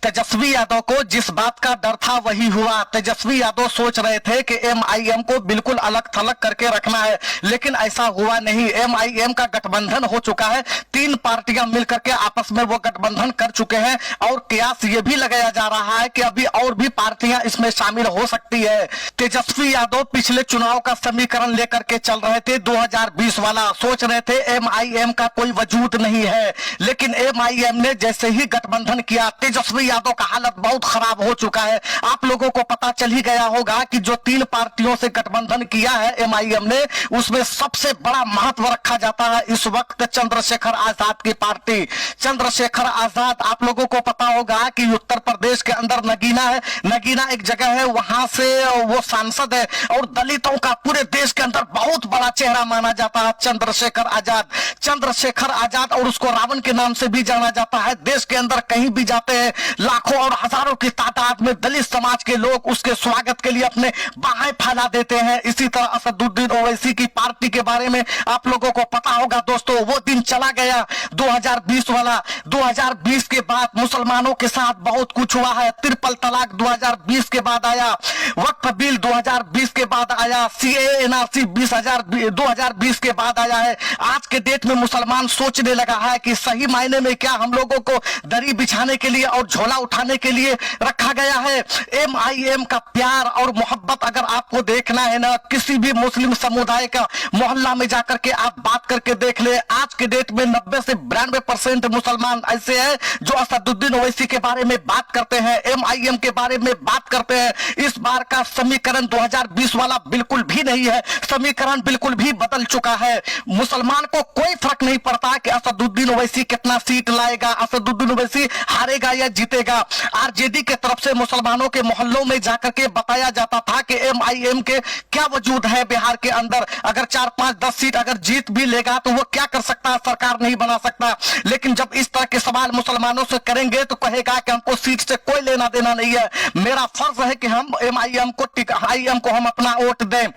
तेजस्वी यादव को जिस बात का डर था वही हुआ। तेजस्वी यादव सोच रहे थे कि एमआईएम को बिल्कुल अलग थलग करके रखना है, लेकिन ऐसा हुआ नहीं। एमआईएम का गठबंधन हो चुका है, 3 पार्टियां मिलकर के आपस में वो गठबंधन कर चुके हैं और कयास ये भी लगाया जा रहा है कि अभी और भी पार्टियां इसमें शामिल हो सकती है। तेजस्वी यादव पिछले चुनाव का समीकरण लेकर के चल रहे थे, 2020 वाला। सोच रहे थे एमआईएम का कोई वजूद नहीं है, लेकिन एमआईएम ने जैसे ही गठबंधन किया, तेजस्वी यादव का हालत बहुत खराब हो चुका है। आप लोगों को पता चल ही गया होगा कि जो 3 पार्टियों से गठबंधन किया है एमआईएम ने, उसमें सबसे बड़ा महत्व रखा जाता है इस वक्त चंद्रशेखर आजाद की पार्टी। चंद्रशेखर आजाद, आप लोगों को पता होगा कि उत्तर प्रदेश के अंदर नगीना है, नगीना एक जगह है, वहां से वो सांसद है और दलितों का पूरे देश के अंदर बहुत बड़ा चेहरा माना जाता है चंद्रशेखर आजाद। चंद्रशेखर आजाद, और उसको रावण के नाम से भी जाना जाता है। देश के अंदर कहीं भी जाते हैं, लाखों और हजारों की तादाद में दलित समाज के लोग उसके स्वागत के लिए अपने बाहें फैला देते हैं। इसी तरह असदुद्दीन ओवैसी की पार्टी के बारे में आप लोगों को पता होगा दोस्तों, वो दिन चला गया 2020 वाला। 2020 के बाद मुसलमानों के साथ बहुत कुछ हुआ है। ट्रिपल तलाक 2020 के बाद आया, वक्फ बिल 2020 के बाद आया, सीएए एनआरसी 2020 के बाद आया है। आज के डेट में मुसलमान सोचने लगा है कि सही मायने में क्या हम लोगों को दरी बिछाने के लिए और झोला उठाने के लिए रखा गया है। एमआईएम का प्यार और मोहब्बत अगर आपको देखना है ना, किसी भी मुस्लिम समुदाय का मोहल्ला में जाकर के आप बात करके देख ले, आज के डेट में 90 से 92% मुसलमान ऐसे हैं जो असदुद्दीन ओवैसी के बारे में बात करते हैं, एमआईएम के बारे में बात करते हैं। इस बार का समीकरण 2020 वाला बिल्कुल भी नहीं है, समीकरण बिल्कुल भी बदल चुका है। मुसलमान को कोई फर्क नहीं पड़ता कि असदुद्दीन ओवैसी कितना सीट लाएगा, असदुद्दीन ओवैसी हारेगा या जीतेगा। आरजेडी के तरफ से मुसलमानों के मोहल्लों में जाकर के बताया जाता था कि एमआईएम के क्या वजूद है बिहार के अंदर, अगर 4, 5, 10 सीट अगर जीत भी लेगा तो वो क्या कर सकता है, सरकार नहीं बना सकता। लेकिन जब इस तरह के सवाल मुसलमानों से करेंगे तो कहेगा कि हमको सीट से कोई लेना देना नहीं है, मेरा फर्ज है कि हम एमआईएम को हम अपना वोट दें।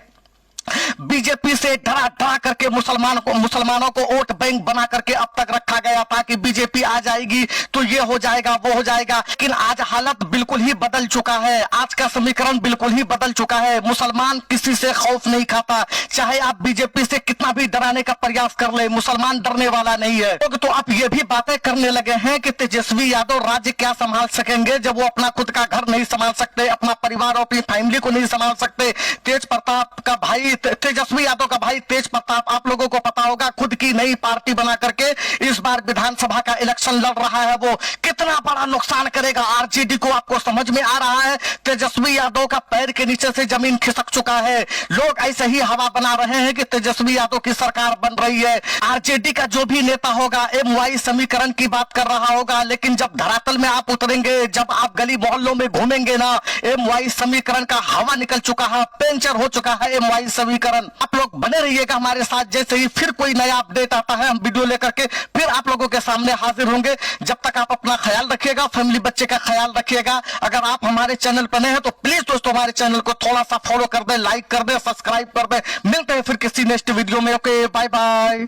बीजेपी से डरा डरा करके मुसलमानों को वोट बैंक बना करके अब तक रखा गया था कि बीजेपी आ जाएगी तो ये हो जाएगा वो हो जाएगा, लेकिन आज हालत बिल्कुल ही बदल चुका है। आज का समीकरण बिल्कुल ही बदल चुका है। मुसलमान किसी से खौफ नहीं खाता, चाहे आप बीजेपी से कितना भी डराने का प्रयास कर ले, मुसलमान डरने वाला नहीं है। तो आप ये भी बातें करने लगे हैं कि तेजस्वी यादव राज्य क्या संभाल सकेंगे जब वो अपना खुद का घर नहीं संभाल सकते, अपना परिवार और अपनी फैमिली को नहीं संभाल सकते। तेज प्रताप का भाई, तेजस्वी यादव का भाई तेज प्रताप, आप लोगों को पता होगा, खुद की नई पार्टी बना करके इस बार विधानसभा का इलेक्शन लड़ रहा है। वो कितना बड़ा नुकसान करेगा आरजेडी को, आपको समझ में आ रहा है। तेजस्वी यादव का पैर के नीचे से जमीन खिसक चुका है। लोग ऐसे ही हवा बना रहे हैं कि तेजस्वी यादव की सरकार बन रही है। आरजेडी का जो भी नेता होगा एमवाई समीकरण की बात कर रहा होगा, लेकिन जब धरातल में आप उतरेंगे, जब आप गली मोहल्लों में घूमेंगे ना, एमवाई समीकरण का हवा निकल चुका है, पंचर हो चुका है एमवाई समीकरण। आप लोग बने रहिएगा हमारे साथ, जैसे ही फिर कोई नया अपडेट आता है हम वीडियो लेकर के फिर आप लोगों के सामने हाजिर होंगे। जब तक आप अपना ख्याल रखिएगा, फैमिली बच्चे का ख्याल रखिएगा। अगर आप हमारे चैनल पर नए हैं तो प्लीज दोस्तों हमारे चैनल को थोड़ा सा फॉलो कर दे, लाइक कर दे, सब्सक्राइब कर दे। मिलते हैं फिर किसी नेक्स्ट वीडियो में। Okay, bye bye.